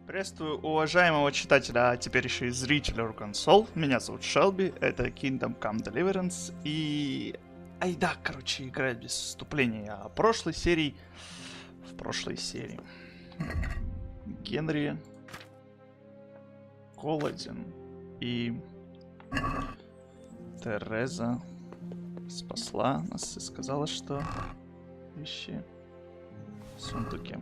Приветствую уважаемого читателя, а теперь еще и зрителя Ruconsole. Меня зовут Шелби, это Come Deliverance. И... Айда, короче, играть без вступления. В прошлой серии... Генри голоден. И... Тереза спасла нас и сказала, что вещи в сундуке.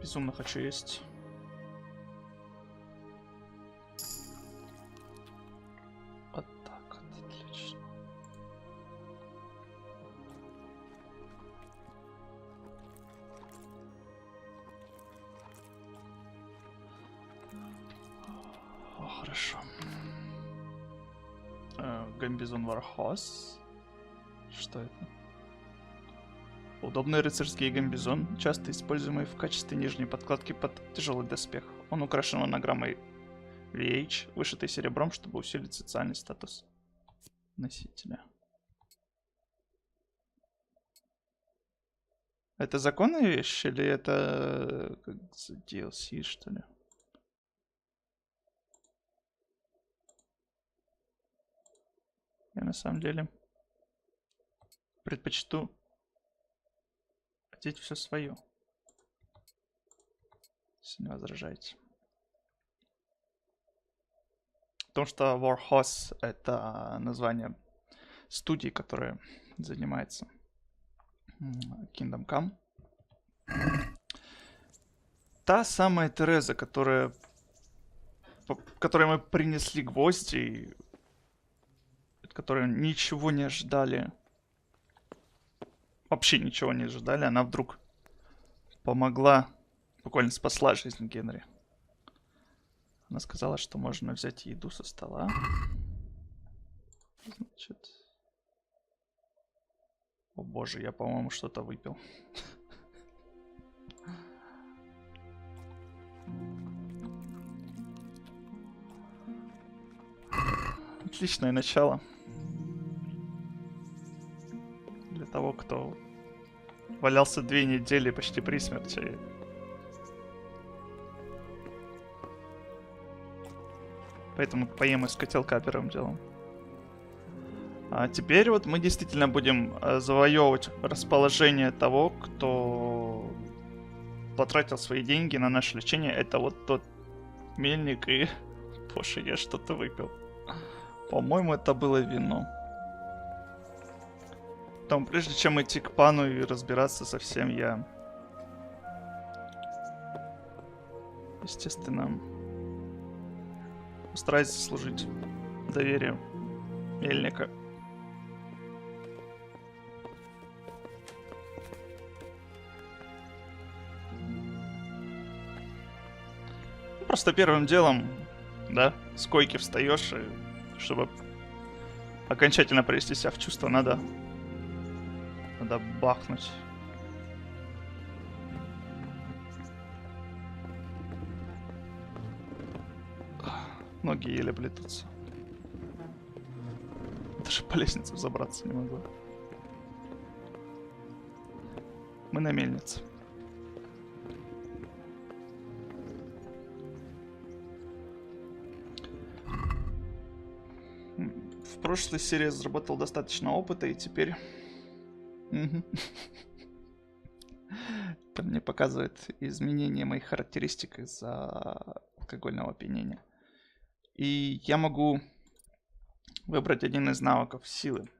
Безумно хочу есть. Вот так вот, отлично. О, хорошо. Гамбизон Вархос. Что это? Удобный рыцарский гамбизон, часто используемый в качестве нижней подкладки под тяжелый доспех. Он украшен монограммой VH, вышитой серебром, чтобы усилить социальный статус носителя. Это законная вещь или это как DLC, что ли? Я на самом деле предпочту одеть все свое, если не возражаете. Потому что Warhorse — это название студии, которая занимается Kingdom Come. Та самая Тереза, которой мы принесли гвозди, от которой ничего не ожидали. Вообще ничего не ожидали, она вдруг помогла, буквально спасла жизнь Генри. Она сказала, что можно взять еду со стола. Значит... О боже, я, по-моему, что-то выпил. Отличное начало. Для того, кто валялся 2 недели почти при смерти. Поэтому поем из котелка первым делом. А теперь вот мы действительно будем завоевывать расположение того, кто потратил свои деньги на наше лечение. Это вот тот мельник и... Боже, я что-то выпил. По-моему, это было вино. Потом, прежде чем идти к пану и разбираться со всем, я... Естественно... Постараюсь заслужить доверие мельника. Просто первым делом, да, с койки встаешь, и чтобы окончательно привести себя в чувство, надо бахнуть. Ноги еле плетутся. Даже по лестнице забраться не могу. Мы на мельнице. В прошлой серии заработал достаточно опыта, и теперь... Это мне показывает изменение моих характеристик из-за алкогольного опьянения. И я могу выбрать один из навыков силы.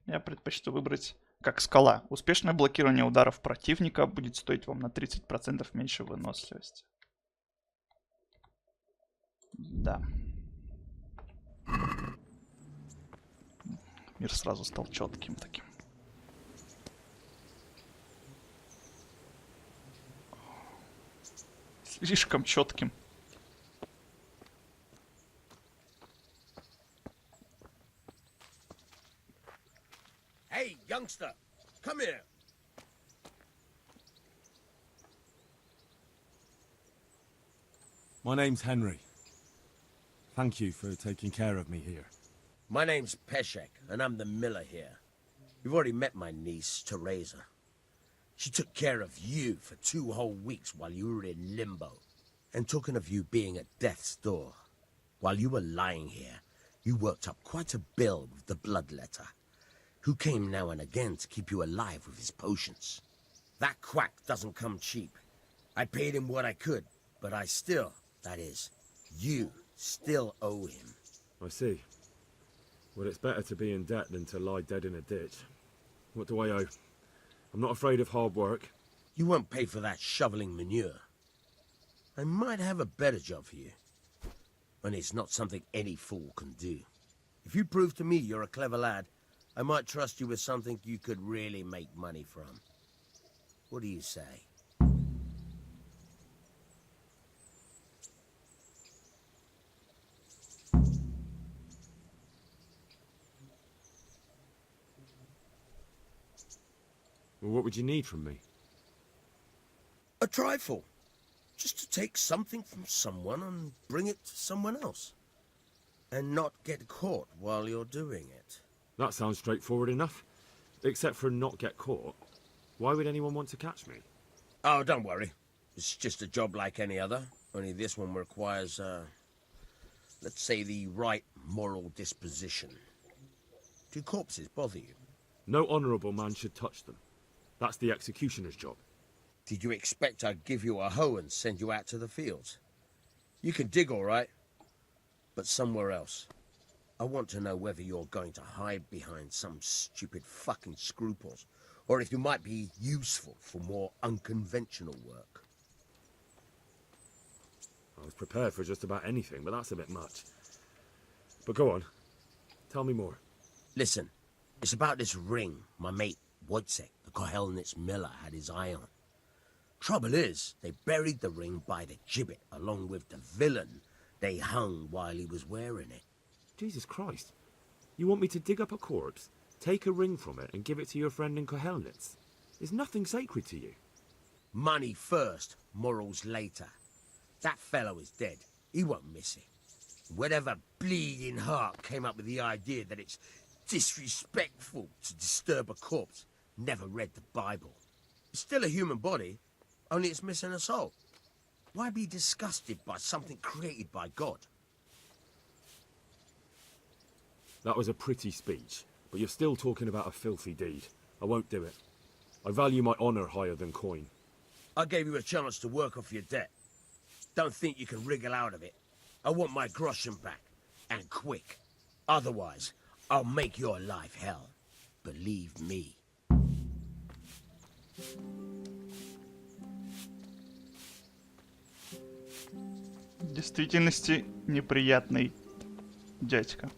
Я предпочту выбрать как скала. Успешное блокирование ударов противника будет стоить вам на 30% меньше выносливости. Да. Мир сразу стал четким таким. Слишком четким. Hey, youngster, come here. My name's Henry. Thank you for taking care of me here. My name's Peshek, and I'm the miller here. You've already met my niece, Teresa. She took care of you for 2 whole weeks while you were in limbo. And talking of you being at death's door, while you were lying here, you worked up quite a bill with the bloodletter, who came now and again to keep you alive with his potions. That quack doesn't come cheap. I paid him what I could, but I still, that is, you still owe him. I see. Well, it's better to be in debt than to lie dead in a ditch. What do I owe? I'm not afraid of hard work. You won't pay for that shoveling manure. I might have a better job for you. And it's not something any fool can do. If you prove to me you're a clever lad, I might trust you with something you could really make money from. What do you say? Well, what would you need from me? A trifle. Just to take something from someone and bring it to someone else. And not get caught while you're doing it. That sounds straightforward enough. Except for not get caught. Why would anyone want to catch me? Oh, don't worry. It's just a job like any other. Only this one requires, let's say, the right moral disposition. Do corpses bother you? No honourable man should touch them. That's the executioner's job. Did you expect I'd give you a hoe and send you out to the fields? You can dig all right, but somewhere else. I want to know whether you're going to hide behind some stupid fucking scruples, or if you might be useful for more unconventional work. I was prepared for just about anything, but that's a bit much. But go on. Tell me more. Listen, it's about this ring my mate Wojciech, the Kohelnitz miller, had his eye on. Trouble is, they buried the ring by the gibbet along with the villain they hung while he was wearing it. Jesus Christ. You want me to dig up a corpse, take a ring from it, and give it to your friend in Kohelnitz? Is nothing sacred to you? Money first, morals later. That fellow is dead. He won't miss it. Whatever bleeding heart came up with the idea that it's disrespectful to disturb a corpse never read the Bible. It's still a human body, only it's missing a soul. Why be disgusted by something created by God? That was a pretty speech, but you're still talking about a filthy deed. I won't do it. I value my honour higher than coin. I gave you a chance to work off your debt. Don't think you can wriggle out of it. I want my groschen back, and quick. Otherwise, I'll make your life hell. Believe me. В действительности неприятный дядька.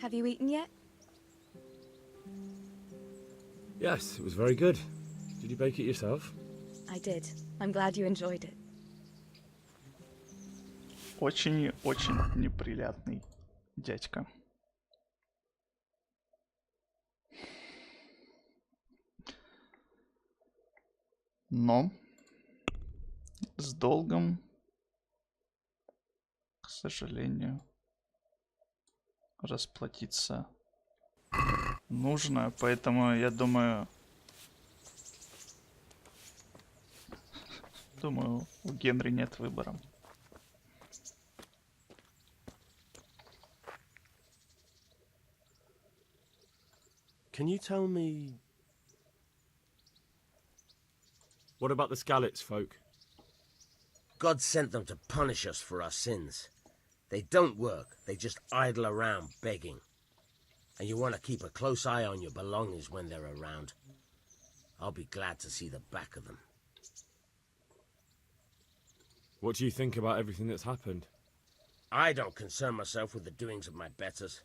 Have you eaten yet? Yes, it was very good. Did you bake it yourself? I did. I'm glad you enjoyed it. Очень неприятный дядька. Но с долгом, к сожалению, расплатиться нужно, поэтому я думаю, у Генри нет выбора. Can you tell me... What about the Skalitz folk? God sent them to punish us for our sins. They don't work, they just idle around begging. And you want to keep a close eye on your belongings when they're around. I'll be glad to see the back of them. What do you think about everything that's happened? I don't concern myself with the doings of my betters.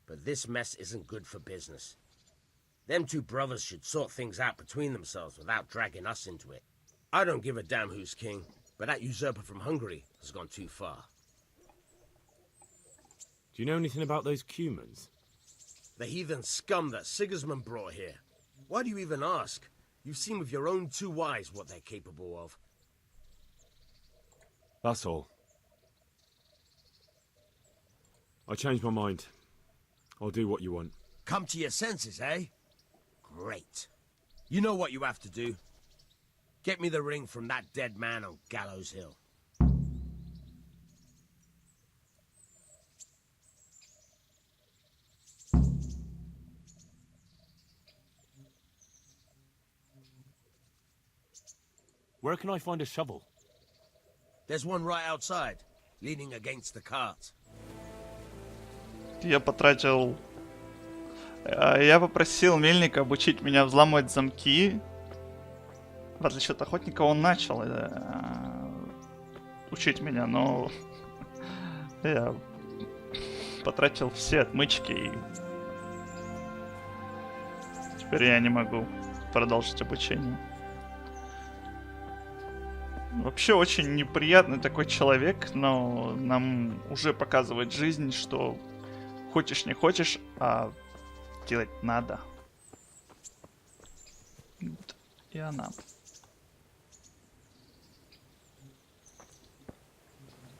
But this mess isn't good for business. Them two brothers should sort things out between themselves without dragging us into it. I don't give a damn who's king, but that usurper from Hungary has gone too far. Do you know anything about those Cumans? The heathen scum that Sigismund brought here. Why do you even ask? You've seen with your own 2 eyes what they're capable of. That's all. I changed my mind. I'll do what you want. Come to your senses, eh? Great. You know what you have to do. Get me the ring from that dead man on Gallows Hill. Where can I find a shovel? There's one right outside, leaning against the cart. Я потратил... Я попросил мельника обучить меня взламывать замки. В отличие от охотника, он начал учить меня, но я потратил все отмычки, и теперь я не могу продолжить обучение. Вообще очень неприятный такой человек, но нам уже показывает жизнь, что хочешь не хочешь, а делать надо. Вот. И она.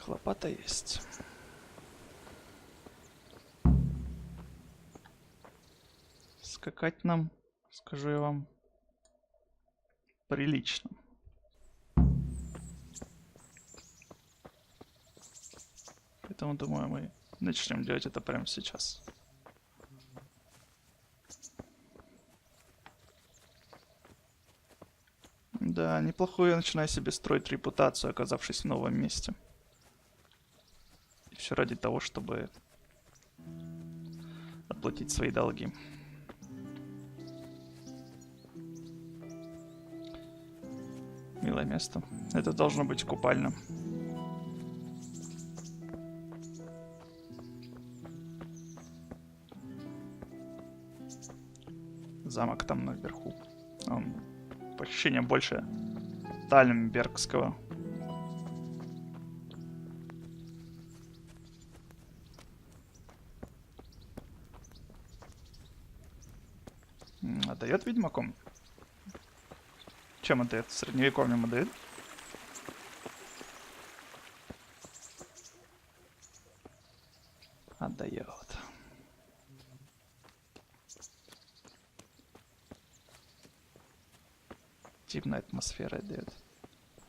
Лопата есть. Скакать нам, скажу я вам, прилично. Поэтому, думаю, мы начнем делать это прямо сейчас. Да, неплохую я начинаю себе строить репутацию, оказавшись в новом месте. И все ради того, чтобы отплатить свои долги. Милое место. Это должно быть купальным. Замок там наверху. Он, по ощущениям, больше Тальмбергского. Отдает ведьмаком? Чем отдает? Средневековьем отдает? Отдает. Дивная атмосфера отдает.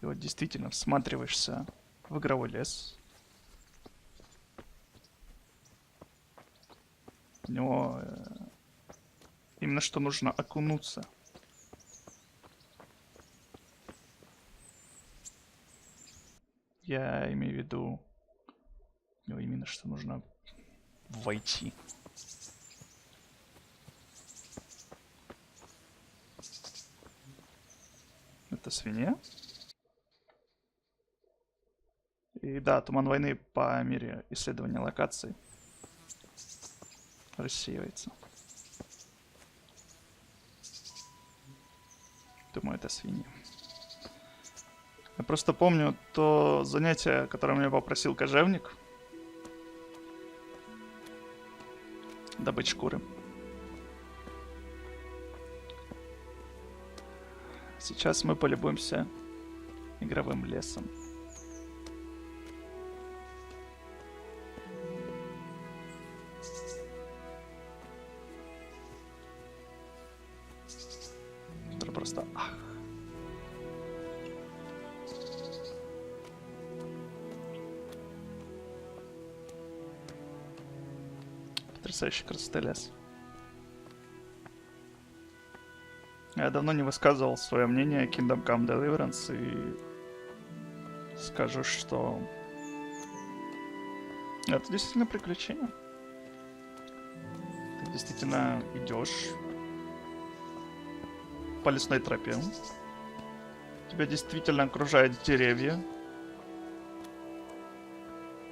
И вот действительно всматриваешься в игровой лес. В него именно что нужно окунуться. Я имею в виду, в него именно что нужно войти. Это свинья. И да, туман войны по мере исследования локаций рассеивается. Думаю, это свиньи. Я просто помню то занятие, которое меня попросил кожевник. Добыть шкуры. Сейчас мы полюбуемся игровым лесом. Это просто ах. Потрясающий красоты лес. Я давно не высказывал свое мнение о Come Deliverance и скажу, что это действительно приключение. Ты действительно идешь по лесной тропе. Тебя действительно окружают деревья.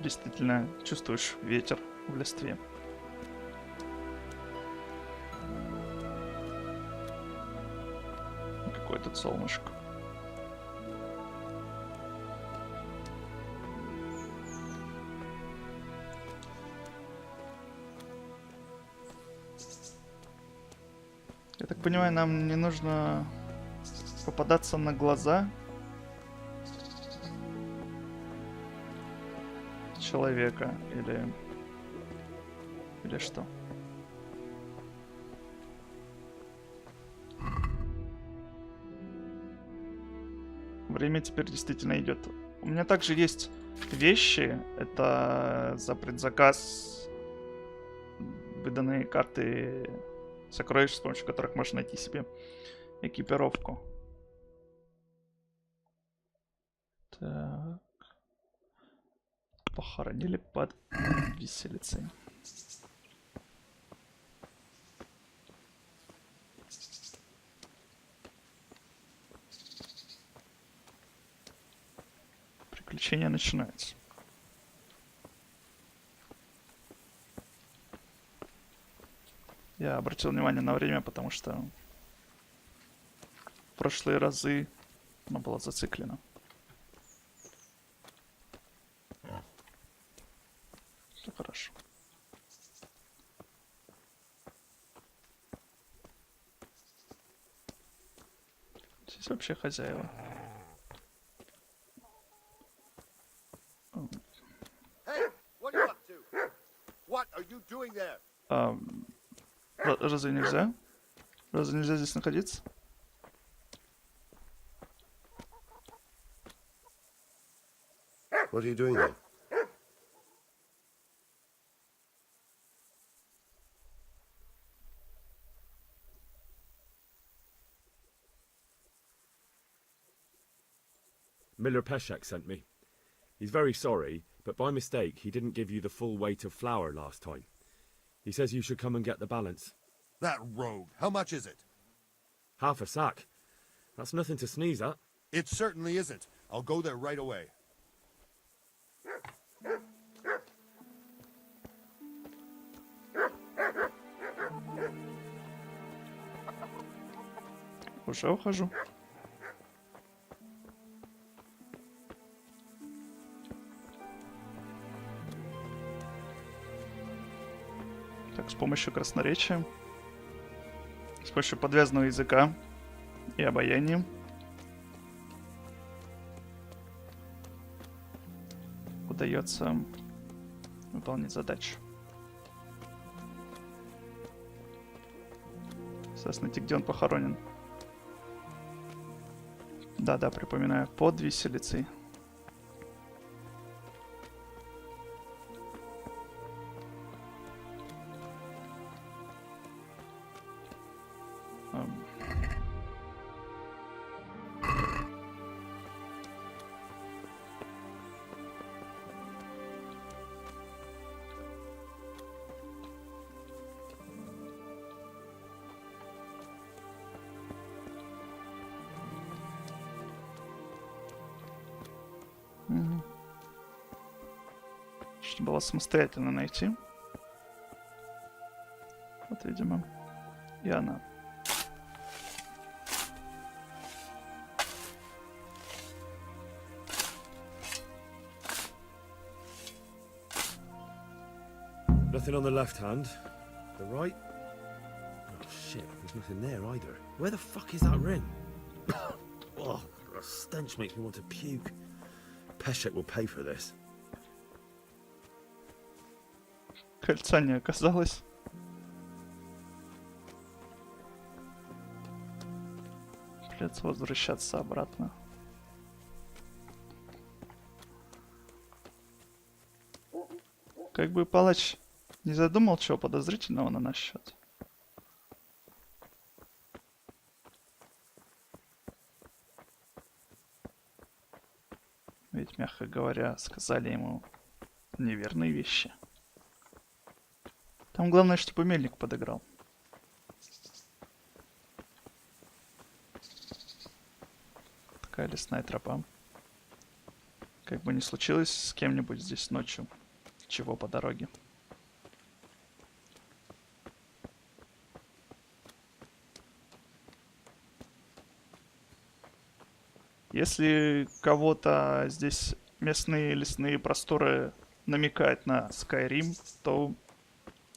Действительно чувствуешь ветер в листве. Тут солнышко. Я так понимаю, нам не нужно попадаться на глаза человека или что? Время теперь действительно идет. У меня также есть вещи. Это за предзаказ выданные карты сокровищ, с помощью которых можно найти себе экипировку. Так. Похоронили под виселицей. Приключения начинаются. Я обратил внимание на время, потому что в прошлые разы оно было зациклено. Все хорошо. Здесь вообще хозяева. Hey, what are you up to? What are you doing there? Разве нельзя? Разве нельзя здесь находиться? What are you doing there? Miller Peshek sent me. He's very sorry, but by mistake he didn't give you the full weight of flour last time. He says you should come and get the balance. That rogue. How much is it? Half a sack. That's nothing to sneeze at. It certainly isn't. I'll go there right away. Уже ухожу. Так, с помощью красноречия, с помощью подвязанного языка и обаяния удается выполнить задачу. Сейчас найти, где он похоронен. Да-да, припоминаю, под виселицей. Что было самостоятельно найти. Вот, видимо, и она. Nothing on the left hand. The right? Oh shit, there's nothing there either. Where the fuck is that ring? Oh, the stench makes me want to puke. Peshek will pay for this. Кольца не оказалось. Придется возвращаться обратно. Как бы палач не задумал чего подозрительного на наш счет. Ведь, мягко говоря, сказали ему неверные вещи. Там главное, чтобы мельник подыграл. Такая лесная тропа. Как бы ни случилось с кем-нибудь здесь ночью, чего по дороге. Если кого-то здесь местные лесные просторы намекают на Skyrim, то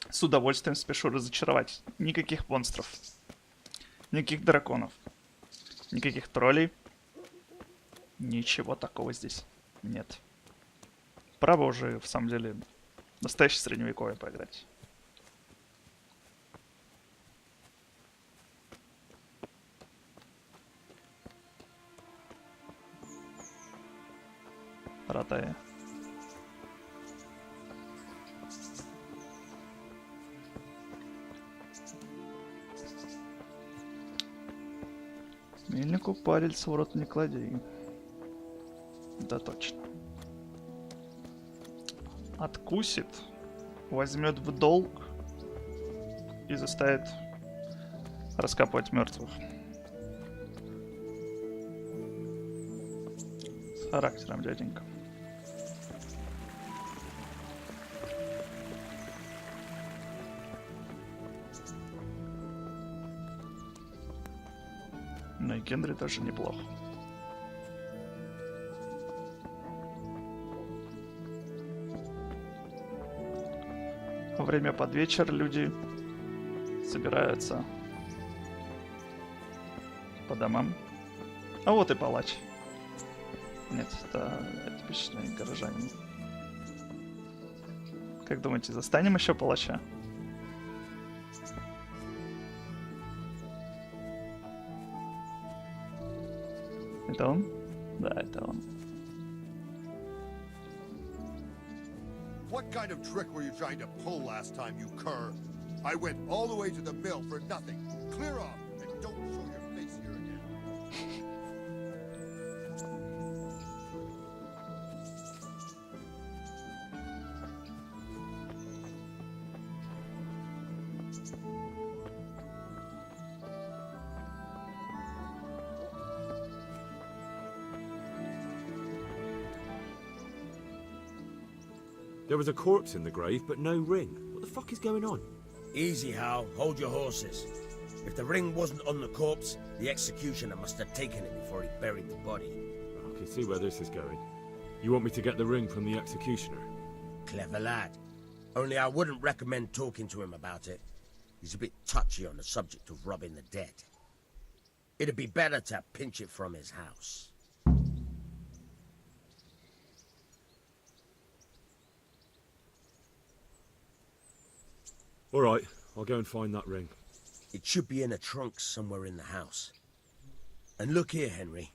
с удовольствием спешу разочаровать. Никаких монстров, никаких драконов, никаких троллей. Ничего такого здесь нет. Пора бы уже, в самом деле, настоящее средневековье поиграть. Ратая. Мельнику палец в рот не клади. Да точно. Откусит, возьмет в долг и заставит раскапывать мертвых. С характером, дяденька. Ну и Генри тоже неплохо. Во время под вечер люди собираются по домам. А вот и палач. Нет, это типичный горожанин. Как думаете, застанем еще палача? Это он? Да, это он. What kind of trick were you trying to pull last time, you cur? I went all the way to the mill for nothing. Clear off and don't show your face here again. There was a corpse in the grave, but no ring. What the fuck is going on? Easy, Hal. Hold your horses. If the ring wasn't on the corpse, the executioner must have taken it before he buried the body. I can see where this is going. You want me to get the ring from the executioner? Clever lad. Only I wouldn't recommend talking to him about it. He's a bit touchy on the subject of robbing the dead. It'd be better to pinch it from his house. All right, I'll go and find that ring. It should be in a trunk somewhere in the house. And look here, Henry.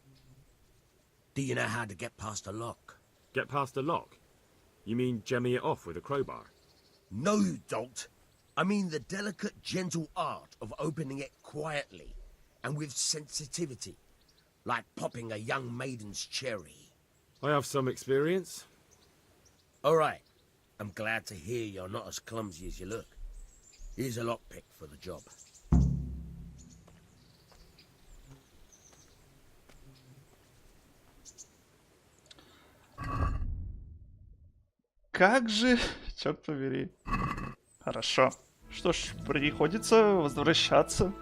Do you know how to get past a lock? Get past a lock? You mean jemmy it off with a crowbar? No, you don't. I mean the delicate, gentle art of opening it quietly and with sensitivity, like popping a young maiden's cherry. I have some experience. All right. I'm glad to hear you're not as clumsy as you look. Here's a lockpick for the job. Как же, черт побери. Хорошо. Что ж, приходится возвращаться.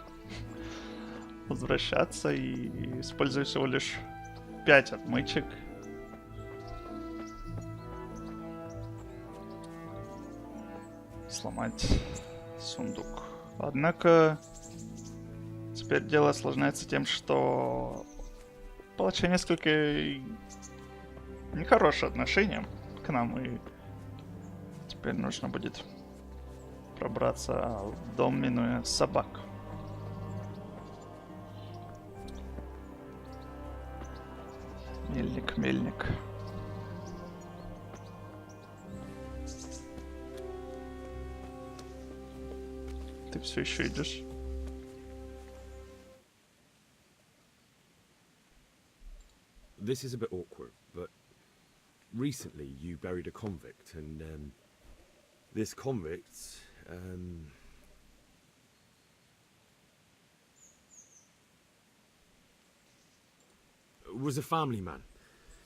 Возвращаться и использую всего лишь 5 отмычек. Сломать сундук. Однако теперь дело осложняется тем, что у палача несколько нехорошее отношение к нам, и теперь нужно будет пробраться в дом, минуя собак. Мельник, мельник. Ты все еще идешь? This is a bit awkward, but recently you buried a convict, and this convict was a family man.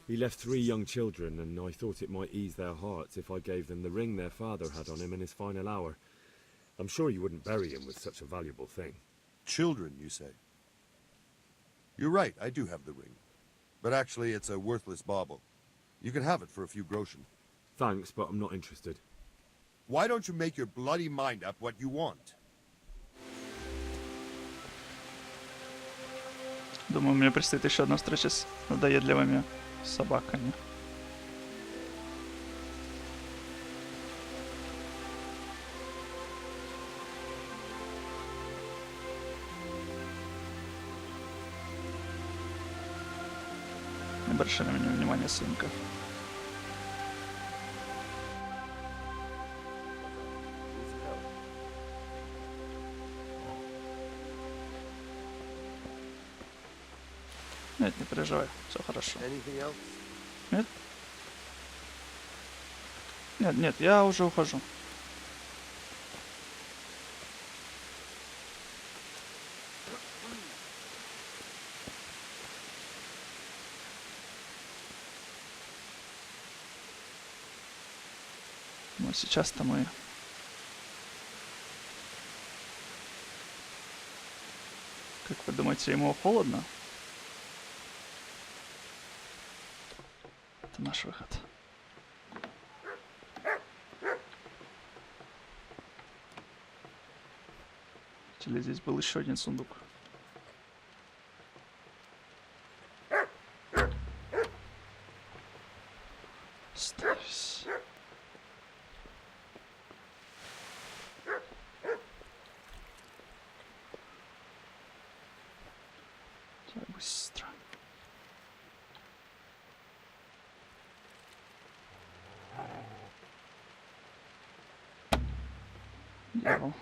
He left 3 young children, and I thought it might ease their hearts if I gave them the ring their father had on him in his final hour. I'm sure you wouldn't bury him with such a valuable thing. Children, you say? You're right, I do have the ring. But actually, it's a worthless bauble. You can have it for a few groschen. Thanks, but I'm not interested. Why don't you make your bloody mind up what you want? Думаю, мне предстоит еще одна встреча с надоедливыми собаками. Не обращай на меня внимания, свинка. Нет, не переживай, все хорошо. Anything else? Нет? Нет, нет, я уже ухожу. Но сейчас-то мы... Как вы думаете, ему холодно? Это наш выход. Или здесь был еще один сундук? Ставься. Так, быстро. Дьявол.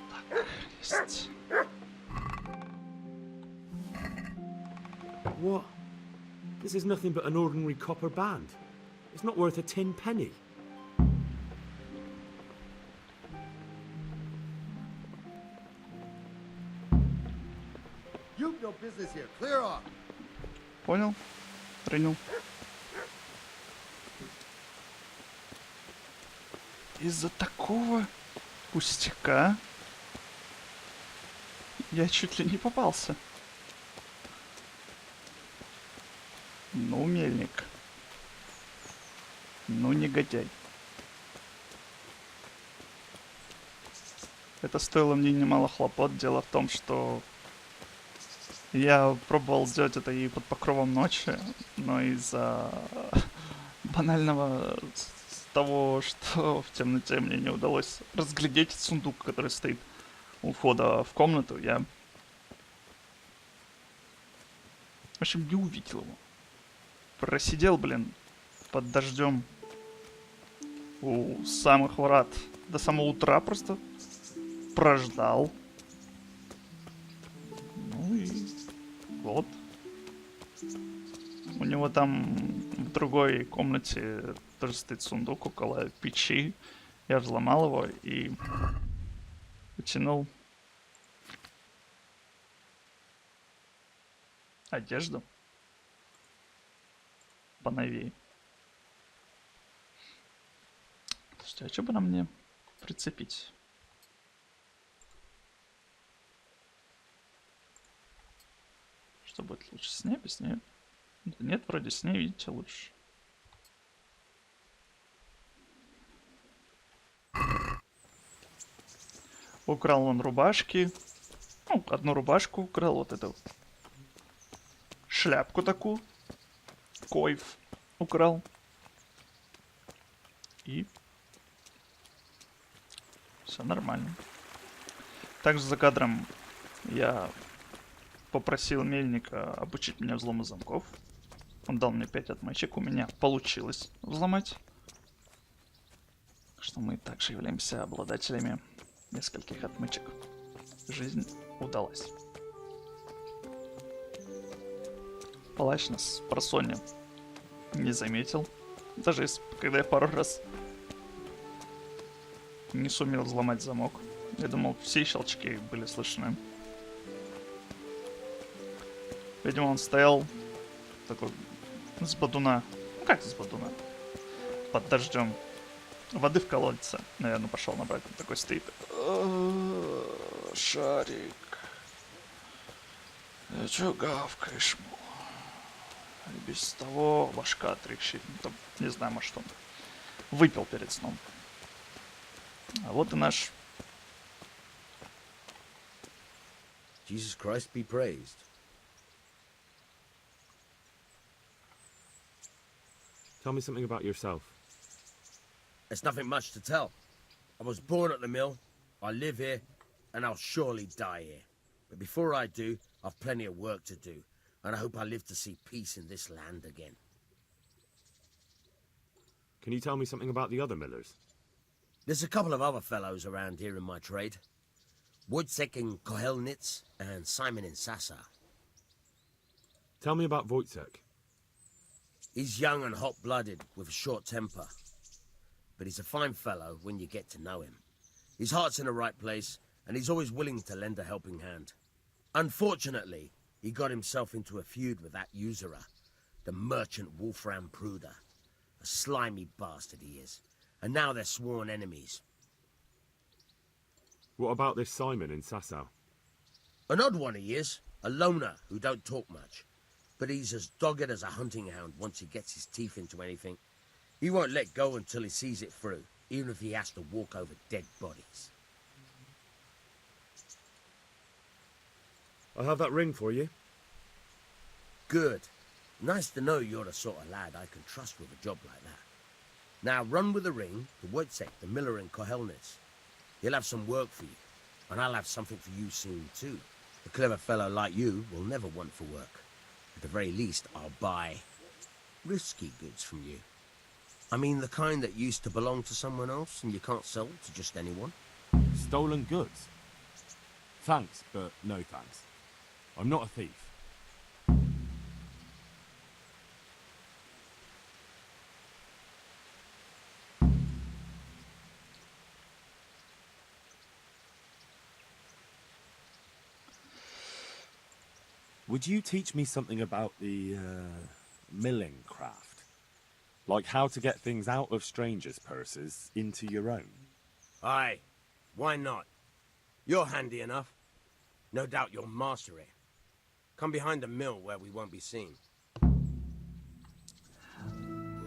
Так, есть. What? This is nothing but an ordinary copper band. It's not worth a 10 penny. You've no business here. Clear off. Понял? Принял. Из-за такого пустяка я чуть ли не попался. Ну, мельник. Ну, негодяй. Это стоило мне немало хлопот. Дело в том, что я пробовал сделать это и под покровом ночи, но из-за банального того, что в темноте мне не удалось разглядеть сундук, который стоит у входа в комнату, я, в общем, не увидел его. Просидел, блин, под дождем у самых врат до самого утра просто. Прождал. Ну и вот. У него там в другой комнате тоже стоит сундук около печи. Я взломал его и утянул одежду поновее. Слушайте, а что бы нам мне прицепить? Что будет лучше? С ней, без нее? Нет, вроде с ней, видите, лучше. Украл он рубашки. Ну, одну рубашку украл, вот эту шляпку такую. Койф украл. И все нормально. Также за кадром я попросил мельника обучить меня взлому замков. Он дал мне 5 отмычек. У меня получилось взломать. Так что мы также являемся обладателями нескольких отмычек. Жизнь удалась. Палач нас про Сони не заметил. Даже когда я пару раз не сумел взломать замок. Я думал, все щелчки были слышны. Видимо, он стоял такой с бодуна. Ну как с бодуна? Под дождем. Воды в колодце. Наверное, пошел набрать. Он такой стоит. Шарик. Ты чё гавкаешь? И без того башка трещит. Ну, не знаю, может, он выпил перед сном. А вот и наш... Jesus Christ be praised. Tell me something about yourself. There's nothing much to tell. I was born at the mill, I live here, and I'll surely die here. But before I do, I've plenty of work to do, and I hope I live to see peace in this land again. Can you tell me something about the other millers? There's a couple of other fellows around here in my trade. Wojciech in Kohelnitz and Simon in Sasa. Tell me about Wojciech. He's young and hot-blooded, with a short temper. But he's a fine fellow when you get to know him. His heart's in the right place, and he's always willing to lend a helping hand. Unfortunately, he got himself into a feud with that usurer, the merchant Wolfram Pruder. A slimy bastard he is. And now they're sworn enemies. What about this Simon in Sasau? An odd one he is. A loner who don't talk much. But he's as dogged as a hunting hound once he gets his teeth into anything. He won't let go until he sees it through, even if he has to walk over dead bodies. I have that ring for you. Good. Nice to know you're the sort of lad I can trust with a job like that. Now run with the ring to Wojciech, the miller in Kohelnitz. He'll have some work for you, and I'll have something for you soon too. A clever fellow like you will never want for work. At the very least, I'll buy risky goods from you. I mean the kind that used to belong to someone else and you can't sell to just anyone. Stolen goods? Thanks, but no thanks. I'm not a thief. Would you teach me something about the milling craft? Like how to get things out of strangers' purses into your own? Aye, why not? You're handy enough. No doubt you'll master it. Come behind the mill where we won't be seen.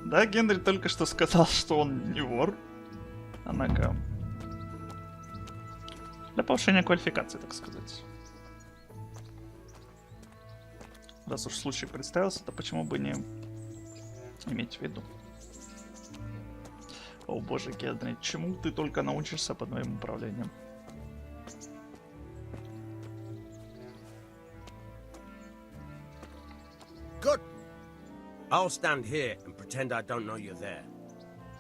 Да, Генри только что сказал, что он не вор. Однако... Для повышения квалификации, так сказать. Раз уж случай представился, то почему бы не иметь в виду? О боже, Генри, чему ты только научишься под моим управлением? Good. I'll stand here and pretend I don't know you're there.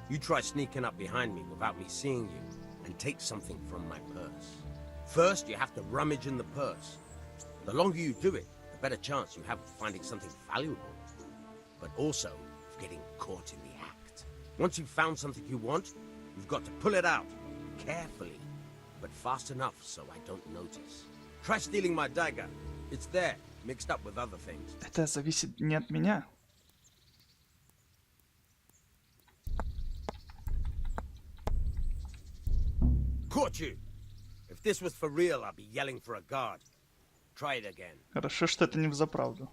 You try sneaking up behind me without me seeing you and take something from my purse. First, you have to rummage in the purse. The longer you do it, the better chance you have of finding something valuable. But also, of getting caught in the act. Once you've found something you want, you've got to pull it out. Carefully, but fast enough so I don't notice. Try stealing my dagger. It's there, mixed up with other things. Это зависит не от меня. Caught you! If this was for real, I'd be yelling for a guard. Try it again. Хорошо, что это не взаправду.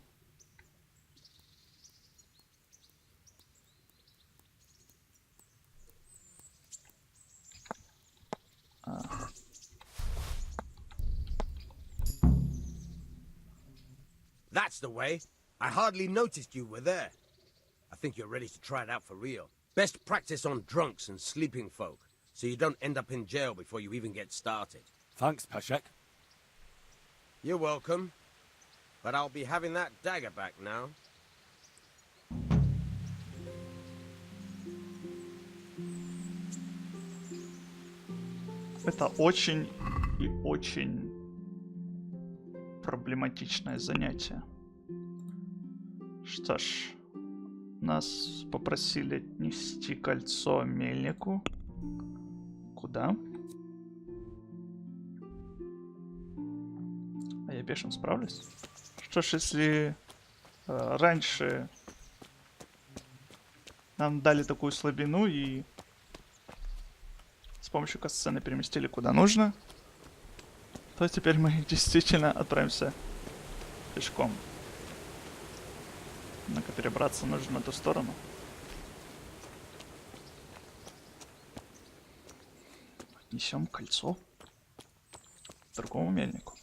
That's the way. I hardly noticed you were there. I think you're ready to try it out for real. Best practice on drunks and sleeping folk, so you don't end up in jail before you even get started. Thanks, Peshek. You're welcome. But I'll be having that dagger back now. Это очень и очень проблематичное занятие. Что ж, нас попросили нести кольцо мельнику. Куда? А я пешим справлюсь? Что ж, если раньше нам дали такую слабину и с помощью касцены переместили куда нужно, то теперь мы действительно отправимся пешком. Однако перебраться нужно на ту сторону. Отнесем кольцо другому мельнику.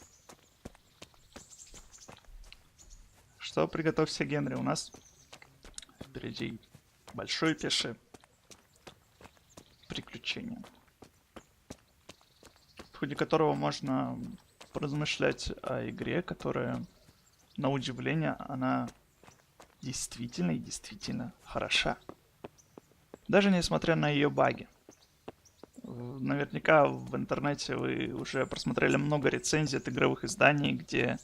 Что, приготовься, Генри, у нас впереди большое пешее приключение, в ходе которого можно поразмышлять о игре, которая, на удивление, она действительно и действительно хороша. Даже несмотря на ее баги. Наверняка в интернете вы уже просмотрели много рецензий от игровых изданий, где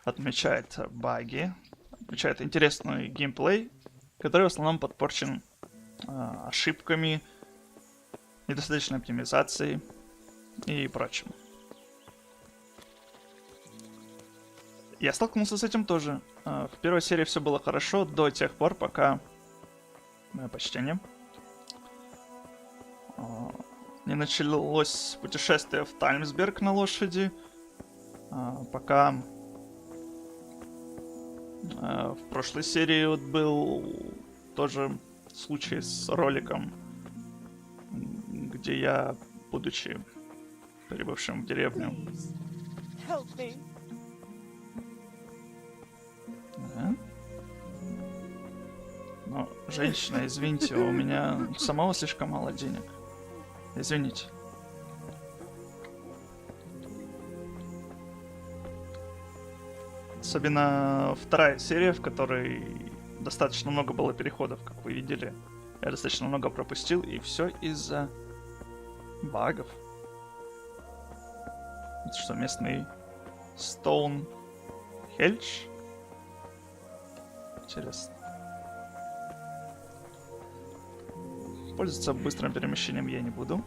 отмечают баги, отмечают интересный геймплей, который в основном подпорчен ошибками, недостаточной оптимизацией и прочим. Я столкнулся с этим тоже. В первой серии все было хорошо до тех пор, пока... Мое почтение. Не началось путешествие в Таймсберг на лошади, пока в прошлой серии вот был тоже случай с роликом, где я, будучи прибывшим в деревню... Да? Но, женщина, извините, у меня у самого слишком мало денег. Извините. Особенно вторая серия, в которой достаточно много было переходов, как вы видели. Я достаточно много пропустил, и все из-за багов. Это что, местный Стоун Хельдж? Интересно. Пользоваться быстрым перемещением я не буду.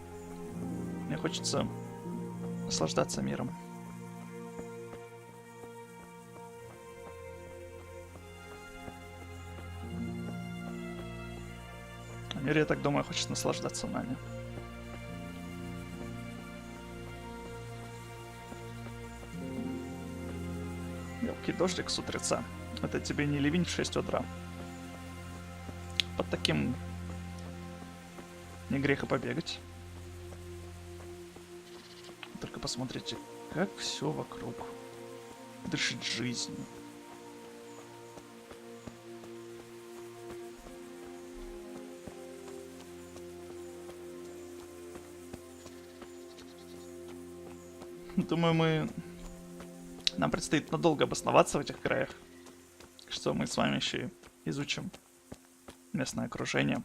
Мне хочется наслаждаться миром. А мир, я так думаю, хочет наслаждаться нами. Мелкий дождик с утреца. Это тебе не ливень в 6 утра. Под таким не грех и побегать. Только посмотрите, как все вокруг дышит жизнью. Думаю, нам предстоит надолго обосноваться в этих краях. Что мы с вами еще и изучим местное окружение.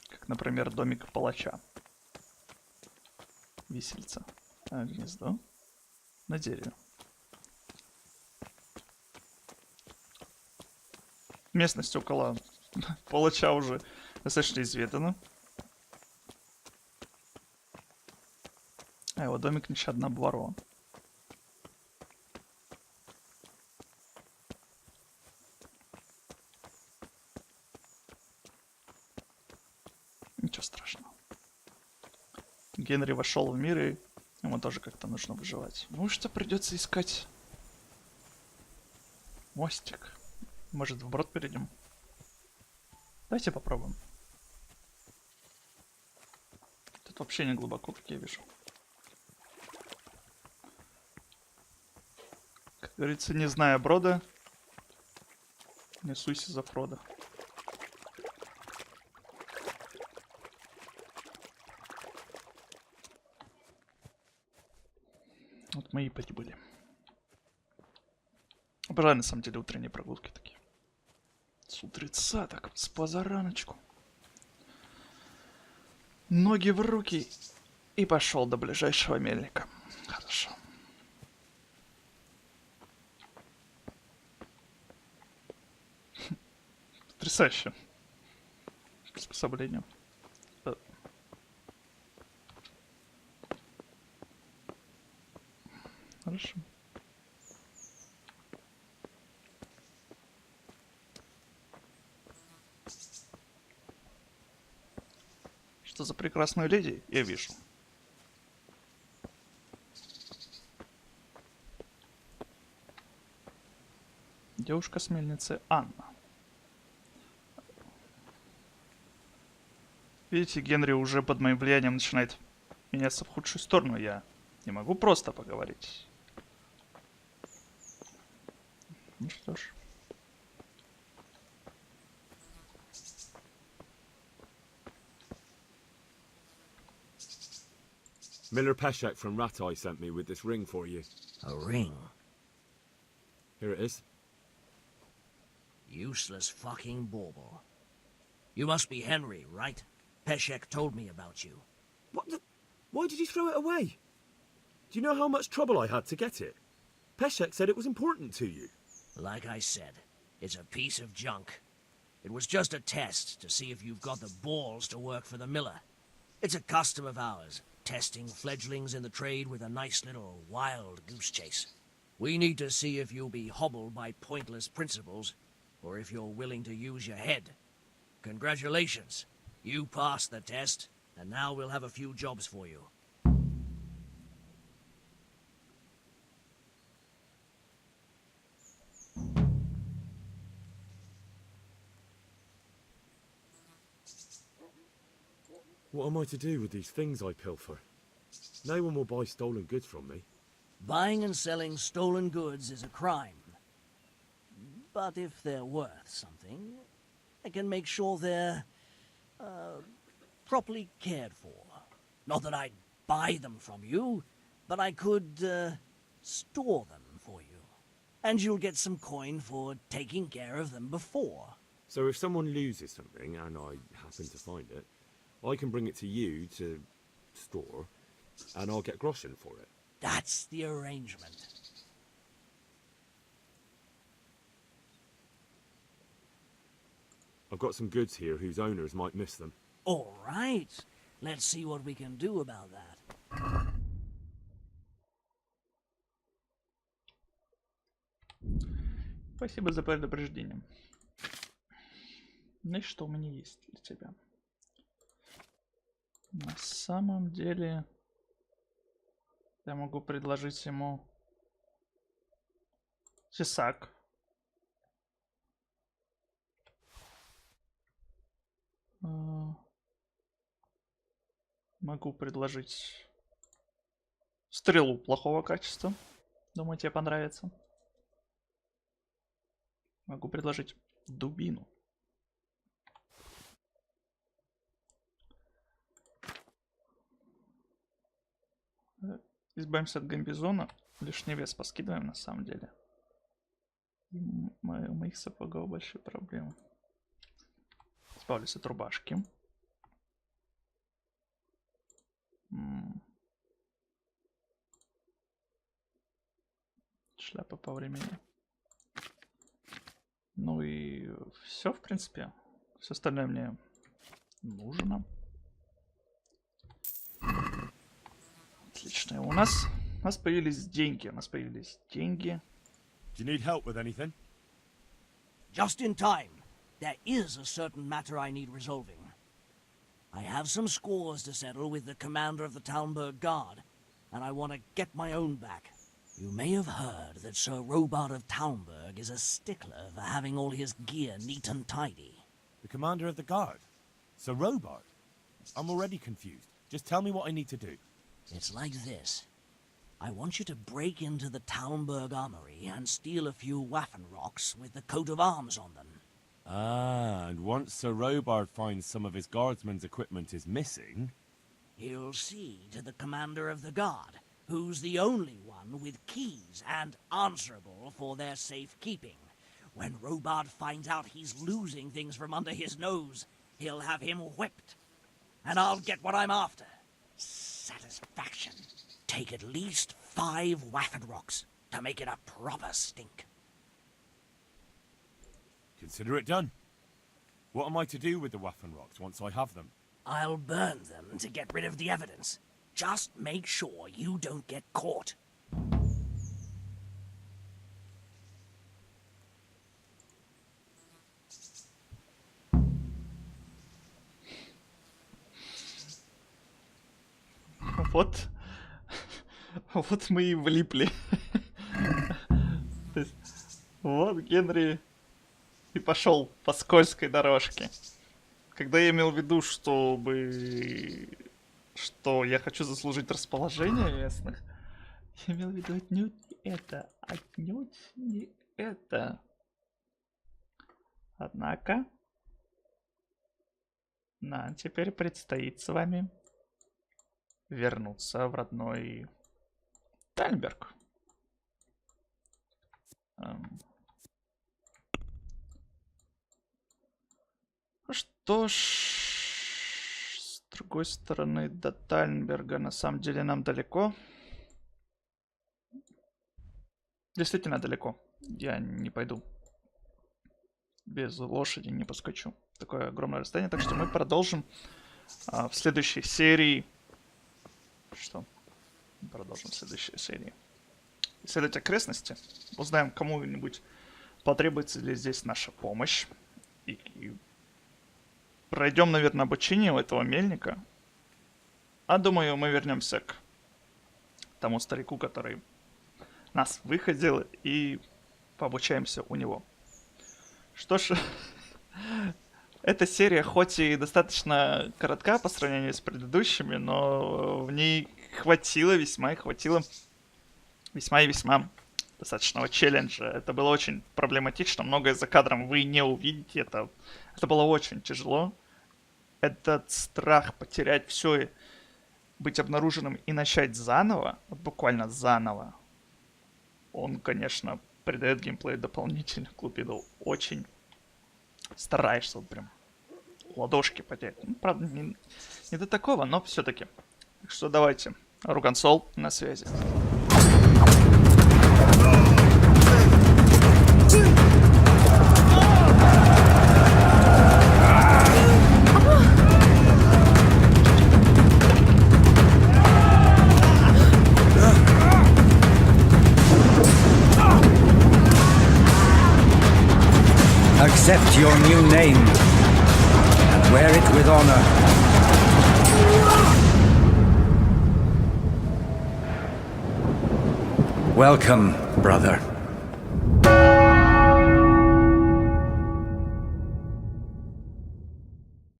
Как, например, домик палача. Висельца. А гнездо на дереве. Местность около палача уже достаточно изведана. А его домик нещадно обворован. Ничего страшного. Генри вошел в мир, и ему тоже как-то нужно выживать. Ну что, придется искать мостик. Может, вброд перейдем? Давайте попробуем. Тут вообще не глубоко, как я вижу. Как говорится, не зная брода, не суйся за Фрода. Вот мы и прибыли. Обожаю, на самом деле, утренние прогулки такие. С утреца, так, с позараночку. Ноги в руки и пошел до ближайшего мельника. Хорошо. Потрясающе. Приспособление. Хорошо. Что за прекрасную леди я вижу. Девушка с мельницы Анна. Видите, Генри уже под моим влиянием начинает меняться в худшую сторону. Я не могу просто поговорить. Ну что ж. Miller Peshek from Ratai sent me with this ring for you. A ring? Here it is. Useless fucking bauble. You must be Henry, right? Peshek told me about you. What the... Why did he throw it away? Do you know how much trouble I had to get it? Peshek said it was important to you. Like I said, it's a piece of junk. It was just a test to see if you've got the balls to work for the miller. It's a custom of ours, testing fledglings in the trade with a nice little wild goose chase. We need to see if you'll be hobbled by pointless principles, or if you're willing to use your head. Congratulations. You passed the test, and now we'll have a few jobs for you. What am I to do with these things I pilfer? No one will buy stolen goods from me. Buying and selling stolen goods is a crime. But if they're worth something, I can make sure they're, properly cared for. Not that I'd buy them from you, but I could, store them for you. And you'll get some coin for taking care of them before. So if someone loses something, and I happen to find it, I can bring it to you to store, and I'll get groschen for it. That's the arrangement. I've got some goods here whose owners might miss them. All right. Let's see what we can do about that. Спасибо за предупреждение. Ну и что у меня есть для тебя? На самом деле, я могу предложить ему тесак. Могу предложить стрелу плохого качества. Думаю, тебе понравится. Могу предложить дубину. Избавимся от гамбизона. Лишний вес поскидываем на самом деле. И у моих сапогов большие проблемы. Избавлюсь от рубашки. Шляпа по времени. Ну и все, в принципе. Все остальное мне нужно. Отлично. У нас появились деньги. Do you need help with anything? Just in time. There is a certain matter I need resolving. I have some scores to settle with the commander of the Talmberg Guard, and I want to get my own back. You may have heard that Sir Robard of Talmberg is a stickler for having all his gear neat and tidy. The commander of the guard? Sir Robard? I'm already confused. Just tell me what I need to do. It's like this. I want you to break into the Talmberg armory and steal a few Waffenrocks with the coat of arms on them. Ah, and once Sir Robard finds some of his guardsmen's equipment is missing... He'll see to the commander of the guard, who's the only one with keys and answerable for their safekeeping. When Robard finds out he's losing things from under his nose, he'll have him whipped. And I'll get what I'm after. Satisfaction. Take at least 5 Waffenrocks to make it a proper stink. Consider it done. What am I to do with the Waffenrocks once I have them? I'll burn them to get rid of the evidence. Just make sure you don't get caught. Вот. Вот мы и влипли. То есть, вот Генри и пошел по скользкой дорожке. Когда я имел в виду, что я хочу заслужить расположение местных, я имел в виду отнюдь не это. Однако, нам теперь предстоит с вами вернуться в родной Тальберг. Что ж, другой стороны, до Тальнберга на самом деле нам далеко. Действительно далеко. Я не пойду. Без лошади не поскочу. Такое огромное расстояние. Так что мы продолжим в следующей серии. Что? Мы продолжим в следующей серии. Исследовать окрестности. Узнаем, кому-нибудь потребуется ли здесь наша помощь. И пройдем, наверное, обучение у этого мельника. А думаю, мы вернемся к тому старику, который нас выходил, и пообучаемся у него. Что ж, эта серия хоть и достаточно коротка по сравнению с предыдущими, но в ней весьма и весьма достаточного челленджа. Это было очень проблематично, многое за кадром вы не увидите, это было очень тяжело. Этот страх потерять все, быть обнаруженным и начать заново, вот буквально заново, он, конечно, придает геймплею дополнительных глубину. Очень стараешься, вот прям ладошки потерять. Ну, правда, не до такого, но все-таки. Так что давайте. Ruconsole на связи. Accept your new name and wear it with honor. Welcome, brother.